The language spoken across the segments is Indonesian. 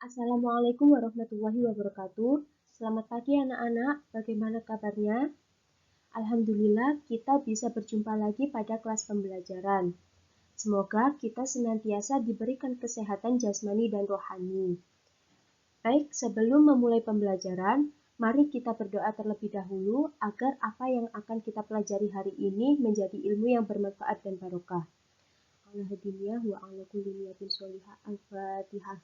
Assalamualaikum warahmatullahi wabarakatuh. Selamat pagi anak-anak, bagaimana kabarnya? Alhamdulillah kita bisa berjumpa lagi pada kelas pembelajaran. Semoga kita senantiasa diberikan kesehatan jasmani dan rohani. Baik, sebelum memulai pembelajaran, mari kita berdoa terlebih dahulu agar apa yang akan kita pelajari hari ini menjadi ilmu yang bermanfaat dan barokah. Alhamdulillah wa ala kulli niyatin sholihah. Al-Fatihah.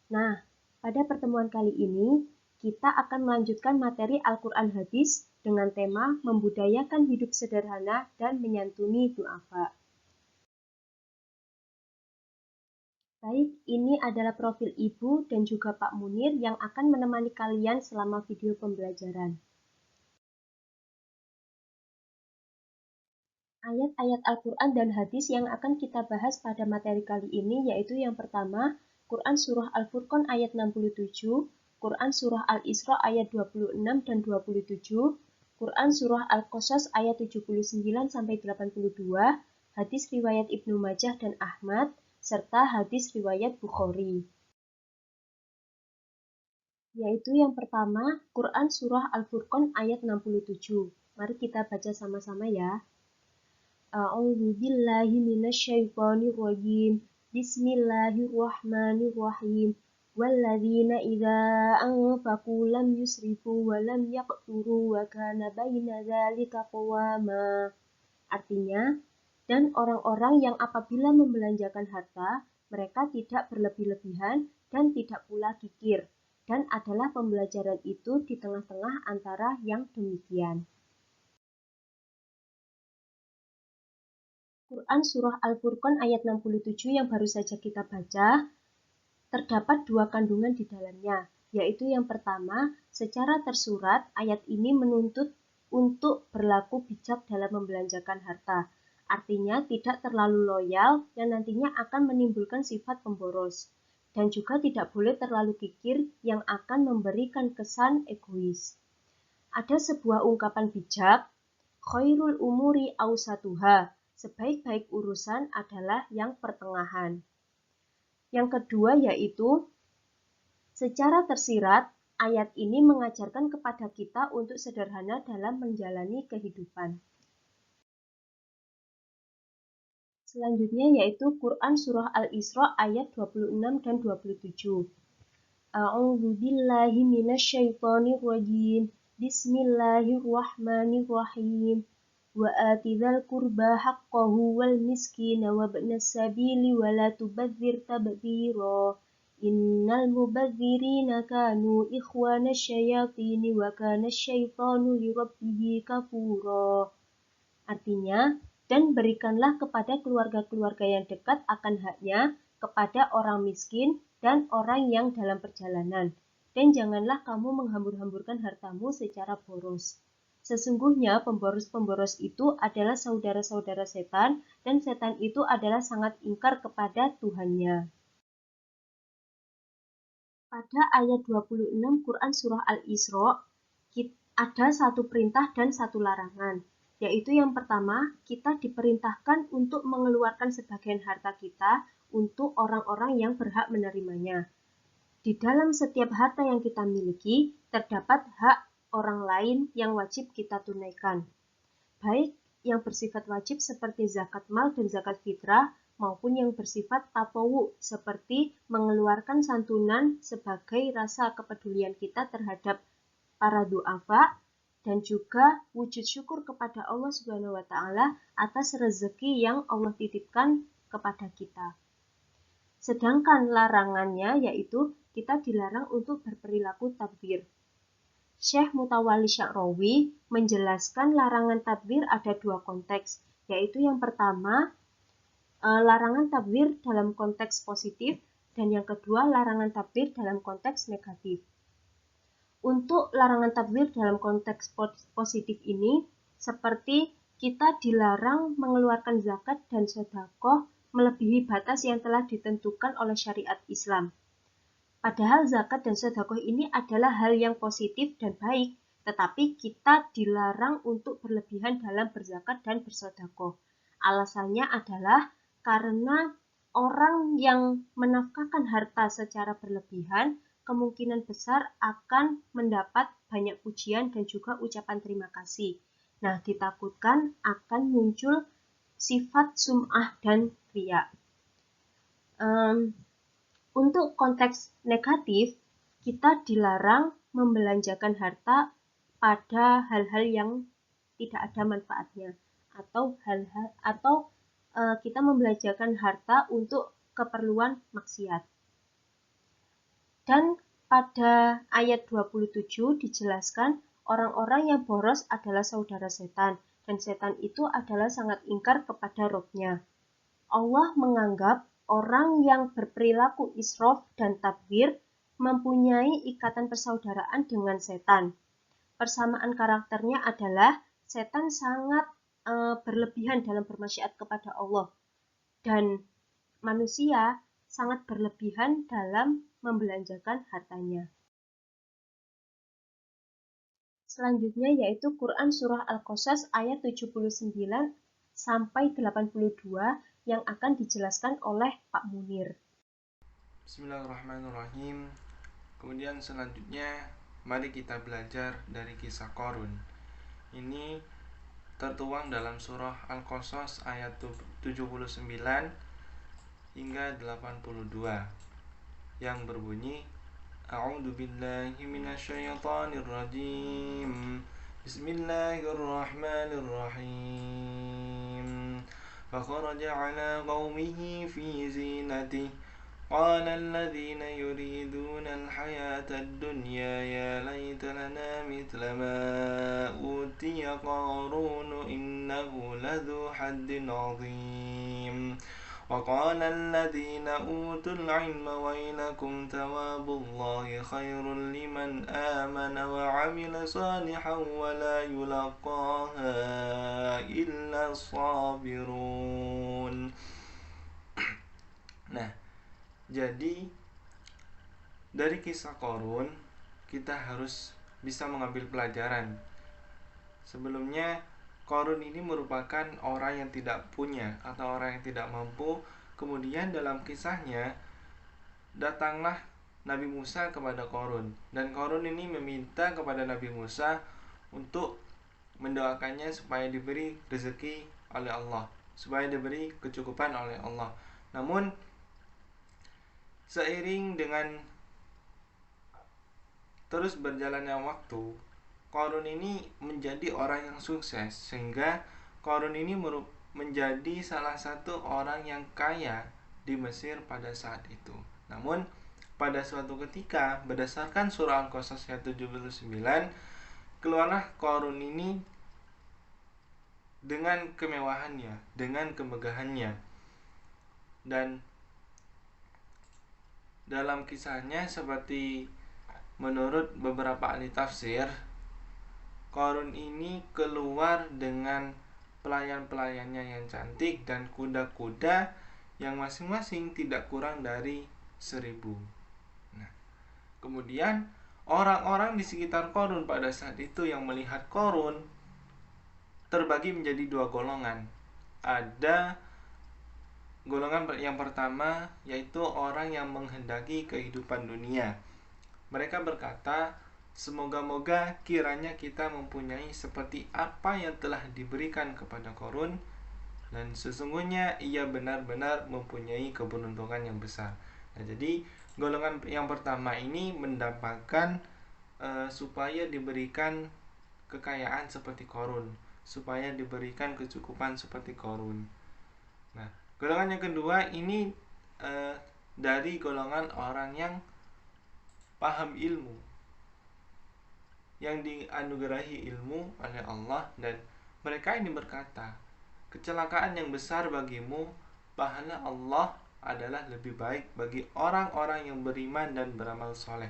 Nah, pada pertemuan kali ini, kita akan melanjutkan materi Al-Quran Hadis dengan tema membudayakan hidup sederhana dan menyantuni du'afa. Baik, ini adalah profil Ibu dan juga Pak Munir yang akan menemani kalian selama video pembelajaran. Ayat-ayat Al-Quran dan Hadis yang akan kita bahas pada materi kali ini yaitu yang pertama, Quran Surah Al-Furqan ayat 67, Quran Surah Al-Isra ayat 26 dan 27, Quran Surah Al-Qasas ayat 79-82, hadis riwayat Ibnu Majah dan Ahmad, serta hadis riwayat Bukhari. Yaitu yang pertama, Quran Surah Al-Furqan ayat 67. Mari kita baca sama-sama ya. A'udzu billahi minasyaitonir rajim. Bismillahirrahmanirrahim. Walladzina idza anfaqu lam yusrifu wa lam yaqturu wa kana baina dzalika qawama. Artinya, dan orang-orang yang apabila membelanjakan harta, mereka tidak berlebih-lebihan dan tidak pula kikir, dan adalah pembelajaran itu di tengah-tengah antara yang demikian. Quran Surah Al-Furqan ayat 67 yang baru saja kita baca, terdapat dua kandungan di dalamnya, yaitu yang pertama, secara tersurat, ayat ini menuntut untuk berlaku bijak dalam membelanjakan harta. Artinya tidak terlalu loyal yang nantinya akan menimbulkan sifat pemboros. Dan juga tidak boleh terlalu kikir yang akan memberikan kesan egois. Ada sebuah ungkapan bijak, khairul umuri awsatuha, sebaik-baik urusan adalah yang pertengahan. Yang kedua yaitu, secara tersirat, ayat ini mengajarkan kepada kita untuk sederhana dalam menjalani kehidupan. Selanjutnya yaitu Quran Surah Al-Isra ayat 26 dan 27. A'udzu billahi minasyaitonir rajim. Bismillahirrahmanirrahim. Wa atidhal qurba haqqahu wal miskina wabnas sabili wa la tubadzir tabdzira. Innal mubadzirina kanu ikhwana syayatini wa kana syaitanu lirabbihi kafura. Artinya, dan berikanlah kepada keluarga-keluarga yang dekat akan haknya, kepada orang miskin dan orang yang dalam perjalanan. Dan janganlah kamu menghambur-hamburkan hartamu secara boros. Sesungguhnya pemboros-pemboros itu adalah saudara-saudara setan, dan setan itu adalah sangat ingkar kepada Tuhannya. Pada ayat 26 Quran Surah Al-Isra, ada satu perintah dan satu larangan. Yaitu yang pertama, kita diperintahkan untuk mengeluarkan sebagian harta kita untuk orang-orang yang berhak menerimanya. Di dalam setiap harta yang kita miliki, terdapat hak orang lain yang wajib kita tunaikan. Baik yang bersifat wajib seperti zakat mal dan zakat fitrah, maupun yang bersifat tatawu seperti mengeluarkan santunan sebagai rasa kepedulian kita terhadap para du'afa, dan juga wujud syukur kepada Allah Subhanahu wa Ta'ala atas rezeki yang Allah titipkan kepada kita. Sedangkan larangannya yaitu kita dilarang untuk berperilaku tabdzir. Syekh Mutawalli Sya'rawi menjelaskan larangan tabdzir ada dua konteks, yaitu yang pertama larangan tabdzir dalam konteks positif dan yang kedua larangan tabdzir dalam konteks negatif. Untuk larangan tabdzir dalam konteks positif ini, seperti kita dilarang mengeluarkan zakat dan sedekah melebihi batas yang telah ditentukan oleh syariat Islam. Padahal zakat dan sedekah ini adalah hal yang positif dan baik, tetapi kita dilarang untuk berlebihan dalam berzakat dan bersedekah. Alasannya adalah karena orang yang menafkahkan harta secara berlebihan kemungkinan besar akan mendapat banyak pujian dan juga ucapan terima kasih. Nah, ditakutkan akan muncul sifat sum'ah dan riya. Untuk konteks negatif, kita dilarang membelanjakan harta pada hal-hal yang tidak ada manfaatnya, atau kita membelanjakan harta untuk keperluan maksiat. Dan pada ayat 27 dijelaskan orang-orang yang boros adalah saudara setan, dan setan itu adalah sangat ingkar kepada Rabb-nya. Allah menganggap orang yang berperilaku israf dan tabdzir mempunyai ikatan persaudaraan dengan setan. Persamaan karakternya adalah setan sangat berlebihan dalam bermaksiat kepada Allah, dan manusia sangat berlebihan dalam membelanjakan hartanya. Selanjutnya yaitu Quran Surah Al-Qasas ayat 79 sampai 82 yang akan dijelaskan oleh Pak Munir. Bismillahirrahmanirrahim. Kemudian selanjutnya mari kita belajar dari kisah Qarun. Ini tertuang dalam surah Al-Qasas ayat 79 hingga 82 yang berbunyi A'udzu billahi minasyaitonir rajim. Bismillahirrahmanirrahim. Fakharaja 'ala qaumihi fi zinatihi قال الذين يريدون الحياة الدنيا يا ليت لنا مثل ما أوتي قارون إنه لذو حظ عظيم وقال الذين أوتوا العلم ويلكم ثواب الله خير لمن آمن وعمل صالحا ولا يلقاها إلا الصابرون. Nah, jadi dari kisah Qarun kita harus bisa mengambil pelajaran. Sebelumnya Qarun ini merupakan orang yang tidak punya atau orang yang tidak mampu. Kemudian dalam kisahnya datanglah Nabi Musa kepada Qarun, dan Qarun ini meminta kepada Nabi Musa untuk mendoakannya supaya diberi rezeki oleh Allah, supaya diberi kecukupan oleh Allah. Namun seiring dengan terus berjalannya waktu, Qarun ini menjadi orang yang sukses, sehingga Qarun ini menjadi salah satu orang yang kaya di Mesir pada saat itu. Namun pada suatu ketika, berdasarkan surah Al-Qasas ayat 79, keluarlah Qarun ini dengan kemewahannya, dengan kemegahannya. Dan dalam kisahnya seperti menurut beberapa ahli tafsir, Qarun ini keluar dengan pelayan-pelayannya yang cantik dan kuda-kuda yang masing-masing tidak kurang dari 1000. Nah, kemudian orang-orang di sekitar Qarun pada saat itu yang melihat Qarun terbagi menjadi dua golongan. Ada golongan yang pertama, yaitu orang yang menghendaki kehidupan dunia. Mereka berkata, semoga-moga kiranya kita mempunyai seperti apa yang telah diberikan kepada Qarun, dan sesungguhnya ia benar-benar mempunyai keberuntungan yang besar. Nah, jadi golongan yang pertama ini mendapatkan supaya diberikan kekayaan seperti Qarun, supaya diberikan kecukupan seperti Qarun. Nah, golongan yang kedua ini dari golongan orang yang paham ilmu, yang dianugerahi ilmu oleh Allah, dan mereka ini berkata, kecelakaan yang besar bagimu, pahala Allah adalah lebih baik bagi orang-orang yang beriman dan beramal soleh,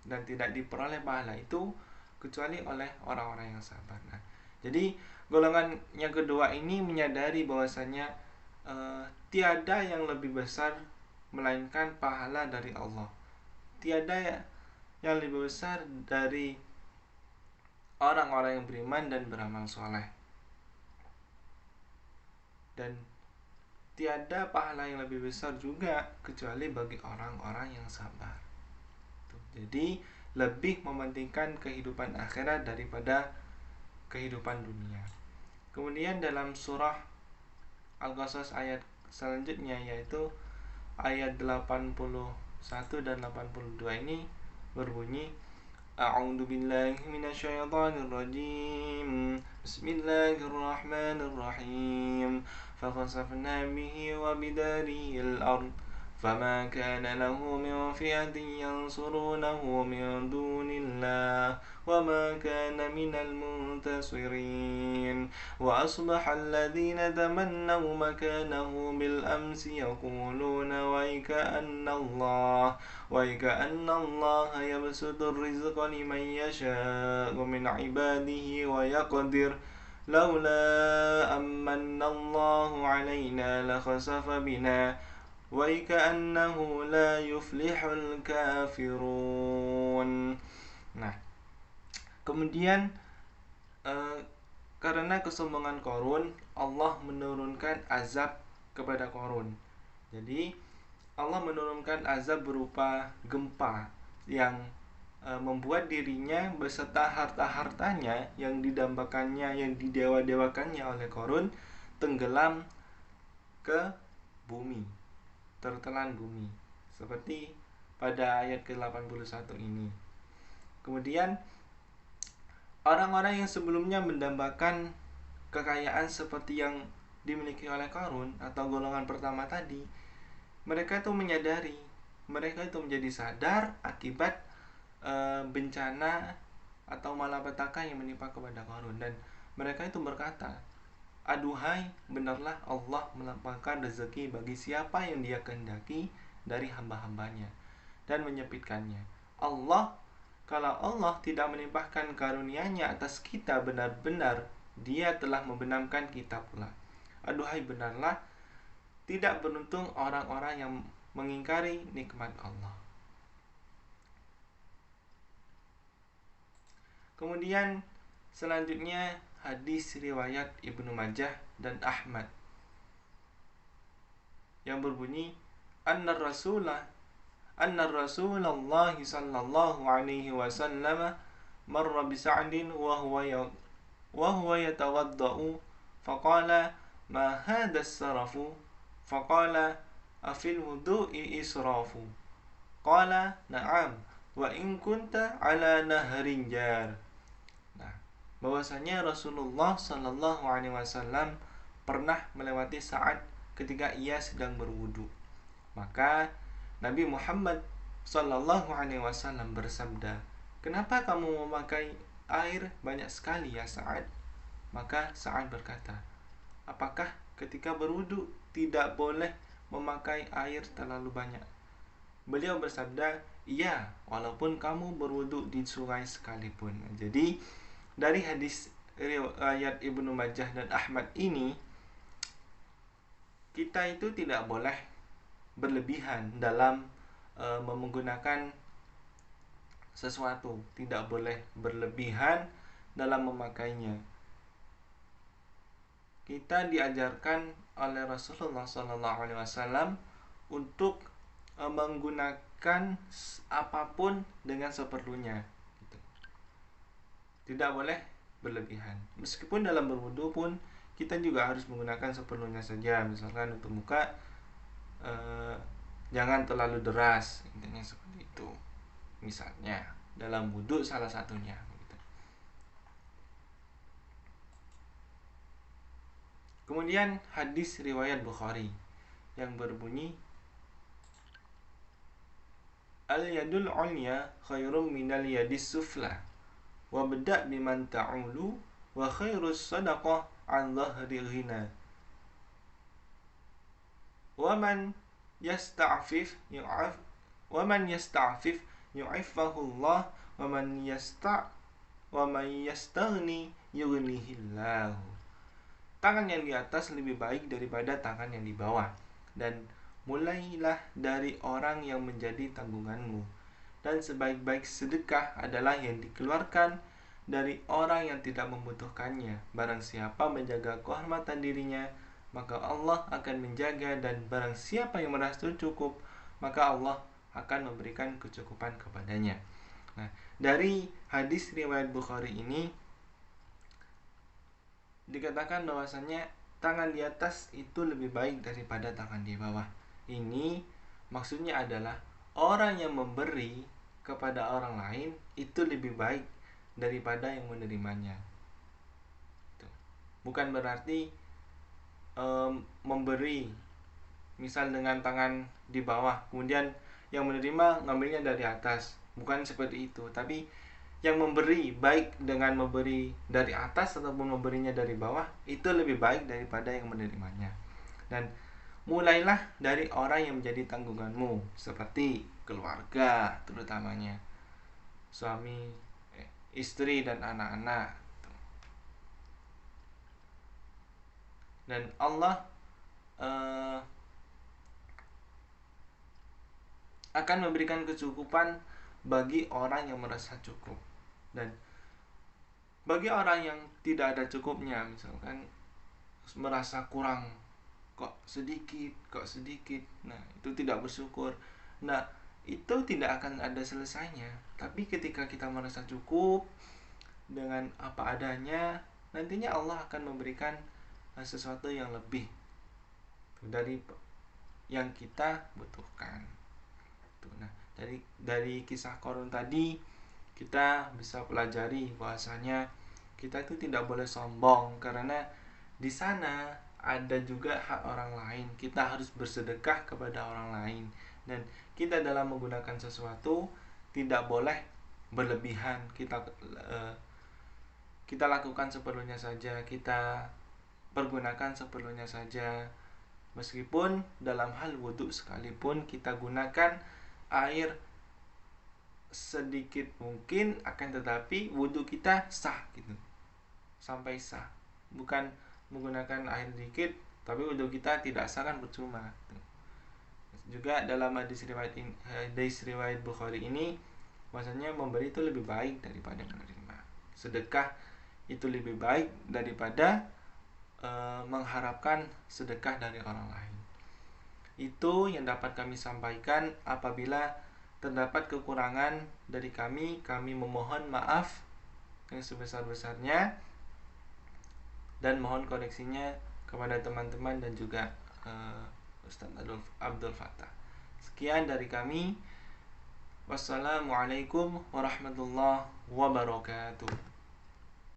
dan tidak diperoleh pahala itu kecuali oleh orang-orang yang sabar. Nah, jadi golongan yang kedua ini menyadari bahwasanya tiada yang lebih besar melainkan pahala dari Allah. tiada yang lebih besar dari orang-orang yang beriman dan beramal soleh. Dan tiada pahala yang lebih besar juga kecuali bagi orang-orang yang sabar. Jadi lebih mementingkan kehidupan akhirat daripada kehidupan dunia. Kemudian dalam surah Al-Qasas ayat selanjutnya, yaitu ayat 81 dan 82 ini berbunyi, A'udzu billahi minasyaitonir rajim. Bismillahirrahmanirrahim. Fakhasafna bihi wa bidarihi al-ard فما كان له من فئة ينصرونه من دون الله وما كان من المنتصرين وأصبح الذين تمنوا مكانه بالأمس يقولون ويكأن الله يبسط الرزق لمن يشاء من عباده ويقدر لولا أمن الله علينا لخسف بنا وَيْكَأَنَّهُ لَا يُفْلِحُ الْكَافِرُونَ. Nah, kemudian karena kesombongan Qarun, Allah menurunkan azab kepada Qarun. Jadi Allah menurunkan azab berupa gempa yang membuat dirinya beserta harta-hartanya yang didambakannya, yang didewa-dewakannya oleh Qarun tenggelam ke bumi, tertelan bumi, seperti pada ayat ke-81 ini. Kemudian orang-orang yang sebelumnya mendambakan kekayaan seperti yang dimiliki oleh Qarun atau golongan pertama tadi, mereka itu menyadari, mereka itu menjadi sadar akibat bencana atau malapetaka yang menimpa kepada Qarun, dan mereka itu berkata, aduhai, benarlah Allah melapangkan rezeki bagi siapa yang Dia kehendaki dari hamba-hambanya dan menyempitkannya. Kalau Allah tidak menimpahkan karunia-Nya atas kita, benar-benar Dia telah membenamkan kita pula. Aduhai, benarlah tidak beruntung orang-orang yang mengingkari nikmat Allah. Kemudian selanjutnya hadis riwayat Ibnu Majah dan Ahmad yang berbunyi, anna Rasulullah sallallahu alaihi wasallam marra bi Sa'din wa huwa yatawaddau faqala ma hadha as-sarafu faqala afil wudu'i israfu qala na'am wa in kunta ala nahrin jar. Bahwasanya Rasulullah Sallallahu Alaihi Wasallam pernah melewati Sa'ad ketika ia sedang berwudu. Maka Nabi Muhammad Sallallahu Alaihi Wasallam bersabda, kenapa kamu memakai air banyak sekali ya Sa'ad? Maka Sa'ad berkata, apakah ketika berwudu tidak boleh memakai air terlalu banyak? Beliau bersabda, iya, walaupun kamu berwudu di sungai sekalipun. Jadi dari hadis riwayat Ibnu Majah dan Ahmad ini, kita itu tidak boleh berlebihan dalam menggunakan sesuatu, tidak boleh berlebihan dalam memakainya. Kita diajarkan oleh Rasulullah SAW untuk menggunakan apapun dengan seperlunya. Tidak boleh berlebihan. Meskipun dalam berwudu pun kita juga harus menggunakan seperlunya saja. Misalkan untuk muka jangan terlalu deras, intinya seperti itu. Misalnya dalam wudu salah satunya. Kemudian hadis riwayat Bukhari yang berbunyi, al-yadul ulya khairum minal yadis sufla. Wabda' biman ta'ulu wa khairus sadaqah an dhahri ghina. Wa man yasta'fif yu'iffahu Allah wa man yastaghni yughnihillahu. Tangan yang di atas lebih baik daripada tangan yang di bawah, dan mulailah dari orang yang menjadi tanggunganmu, dan sebaik-baik sedekah adalah yang dikeluarkan dari orang yang tidak membutuhkannya. Barang siapa menjaga kehormatan dirinya, maka Allah akan menjaga, dan barang siapa yang merasa cukup, maka Allah akan memberikan kecukupan kepadanya. Nah, dari hadis riwayat Bukhari ini dikatakan bahwasanya tangan di atas itu lebih baik daripada tangan di bawah. Ini maksudnya adalah orang yang memberi kepada orang lain itu lebih baik daripada yang menerimanya. Bukan berarti memberi misal dengan tangan di bawah, kemudian yang menerima ngambilnya dari atas. Bukan seperti itu, tapi yang memberi baik dengan memberi dari atas ataupun memberinya dari bawah itu lebih baik daripada yang menerimanya. Dan mulailah dari orang yang menjadi tanggunganmu, seperti keluarga terutamanya, suami, istri dan anak-anak. Dan Allah akan memberikan kecukupan bagi orang yang merasa cukup. Dan bagi orang yang tidak ada cukupnya, misalkan merasa kurang, kok sedikit, nah itu tidak bersyukur. Nah, itu tidak akan ada selesainya. Tapi ketika kita merasa cukup dengan apa adanya, nantinya Allah akan memberikan sesuatu yang lebih dari yang kita butuhkan. Nah, dari kisah Qarun tadi kita bisa pelajari bahwasanya kita itu tidak boleh sombong, karena di sana ada juga hak orang lain. Kita harus bersedekah kepada orang lain, dan kita dalam menggunakan sesuatu tidak boleh berlebihan. Kita lakukan seperlunya saja, kita pergunakan seperlunya saja. Meskipun dalam hal wudhu sekalipun kita gunakan air sedikit mungkin, akan tetapi wudhu kita sah gitu, sampai sah. Bukan menggunakan air sedikit tapi wudhu kita tidak sah, kan percuma. Juga dalam hadis riwayat Bukhari ini, maksudnya memberi itu lebih baik daripada menerima. Sedekah itu lebih baik daripada mengharapkan sedekah dari orang lain. Itu yang dapat kami sampaikan. Apabila terdapat kekurangan dari kami memohon maaf yang sebesar-besarnya, dan mohon koreksinya kepada teman-teman dan juga Ustaz Abdul Fattah. Sekian dari kami. Wassalamualaikum warahmatullahi wabarakatuh.